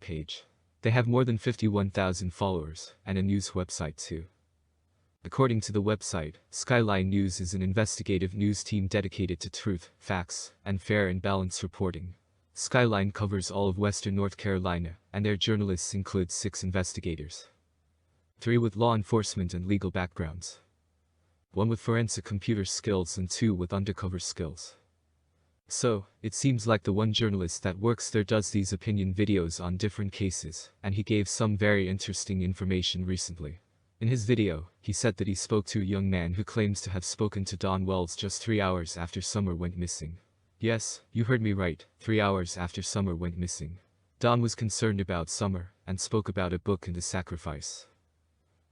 page. They have more than 51,000 followers, and a news website too. According to the website, Skyline News is an investigative news team dedicated to truth, facts, and fair and balanced reporting. Skyline covers all of Western North Carolina, and their journalists include 6 investigators. 3 with law enforcement and legal backgrounds. 1 with forensic computer skills and 2 with undercover skills. So, it seems like the one journalist that works there does these opinion videos on different cases, and he gave some very interesting information recently. In his video, he said that he spoke to a young man who claims to have spoken to Dawn Wells just 3 hours after Summer went missing. Yes, you heard me right, 3 hours after Summer went missing. Dawn was concerned about Summer, and spoke about a book and a sacrifice.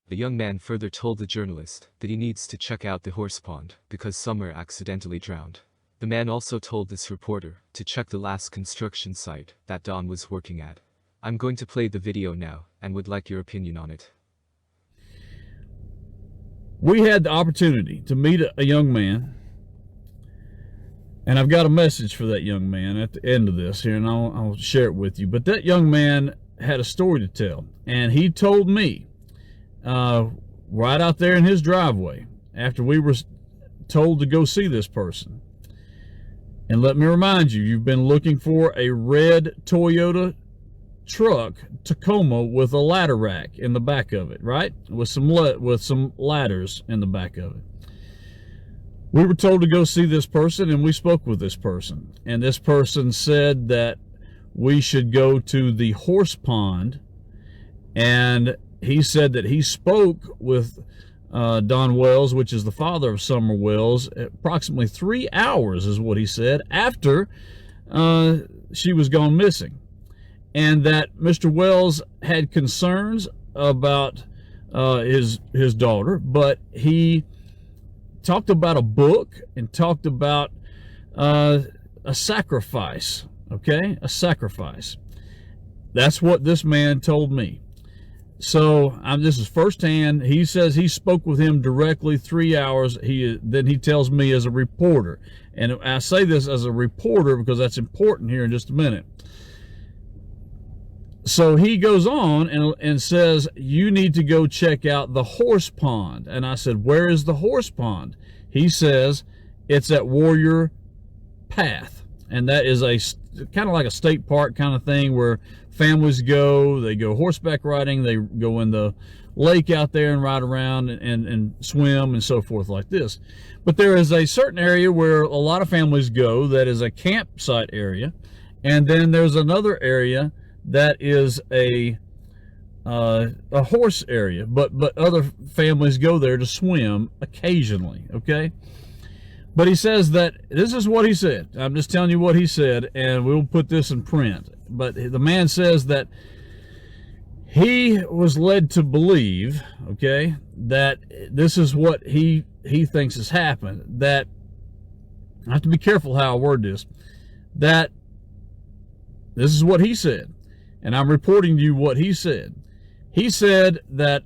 The young man further told the journalist that he needs to check out the horse pond, because Summer accidentally drowned. The man also told this reporter to check the last construction site that Dawn was working at. I'm going to play the video now, and would like your opinion on it. We had the opportunity to meet a young man, and I've got a message for that young man at the end of this here, and I'll share it with you. But that young man had a story to tell, and he told me right out there in his driveway after we were told to go see this person. And let me remind you, you've been looking for a red Toyota truck Tacoma with a ladder rack in the back of it, right? With some ladders in the back of it. We were told to go see this person, and we spoke with this person. And this person said that we should go to the horse pond, and he said that he spoke with Don Wells, which is the father of Summer Wells, approximately 3 hours is what he said, after she was gone missing. And that Mr. Wells had concerns about his daughter, but he talked about a book and talked about a sacrifice, okay? A sacrifice. That's what this man told me. So this is firsthand. He says he spoke with him directly 3 hours. Then he tells me as a reporter. And I say this as a reporter because that's important here in just a minute. So he goes on and says, you need to go check out the horse pond. And I said, where is the horse pond? He says, it's at Warrior Path. And that is a kind of like a state park kind of thing where families go. They go horseback riding. They go in the lake out there and ride around and swim and so forth like this. But there is a certain area where a lot of families go that is a campsite area. And then there's another area that is a horse area, but other families go there to swim occasionally, okay? But he says that, this is what he said. I'm just telling you what he said, and we'll put this in print. But the man says that he was led to believe, okay, that this is what he thinks has happened. That, I have to be careful how I word this, that this is what he said. And I'm reporting to you what he said. He said that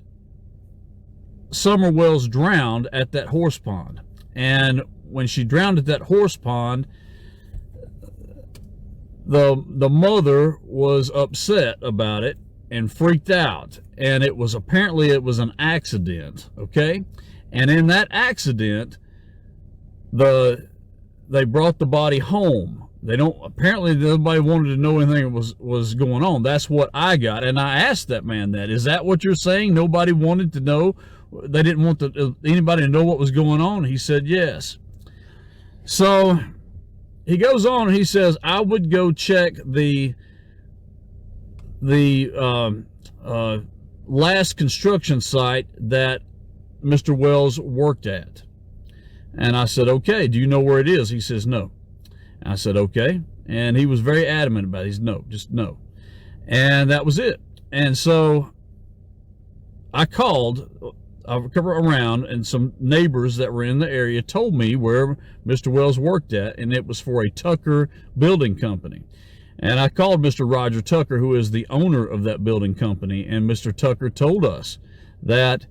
Summer Wells drowned at that horse pond. And when she drowned at that horse pond, the mother was upset about it and freaked out. And apparently it was an accident, okay? And in that accident, they brought the body home. Apparently nobody wanted to know anything was going on. That's what I got. And I asked that man that. Is that what you're saying? Nobody wanted to know? They didn't want anybody to know what was going on? He said yes. So he goes on and he says, I would go check the last construction site that Mr. Wells worked at. And I said, okay, do you know where it is? He says, no. I said, okay. And he was very adamant about it. He said, no, just no. And that was it. And so I called around, and some neighbors that were in the area told me where Mr. Wells worked at, and it was for a Tucker building company. And I called Mr. Roger Tucker, who is the owner of that building company, and Mr. Tucker told us that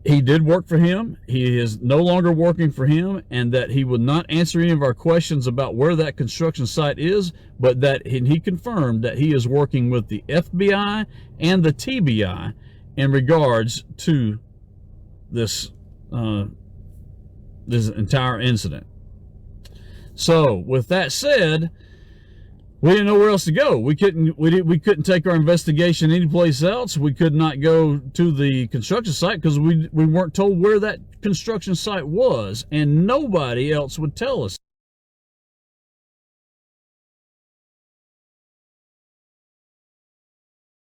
he did work for him. He is no longer working for him, and that he would not answer any of our questions about where that construction site is, but that he confirmed that he is working with the FBI and the TBI in regards to this this entire incident. So with that said, we didn't know where else to go. We couldn't take our investigation anyplace else. We could not go to the construction site because we weren't told where that construction site was, and nobody else would tell us.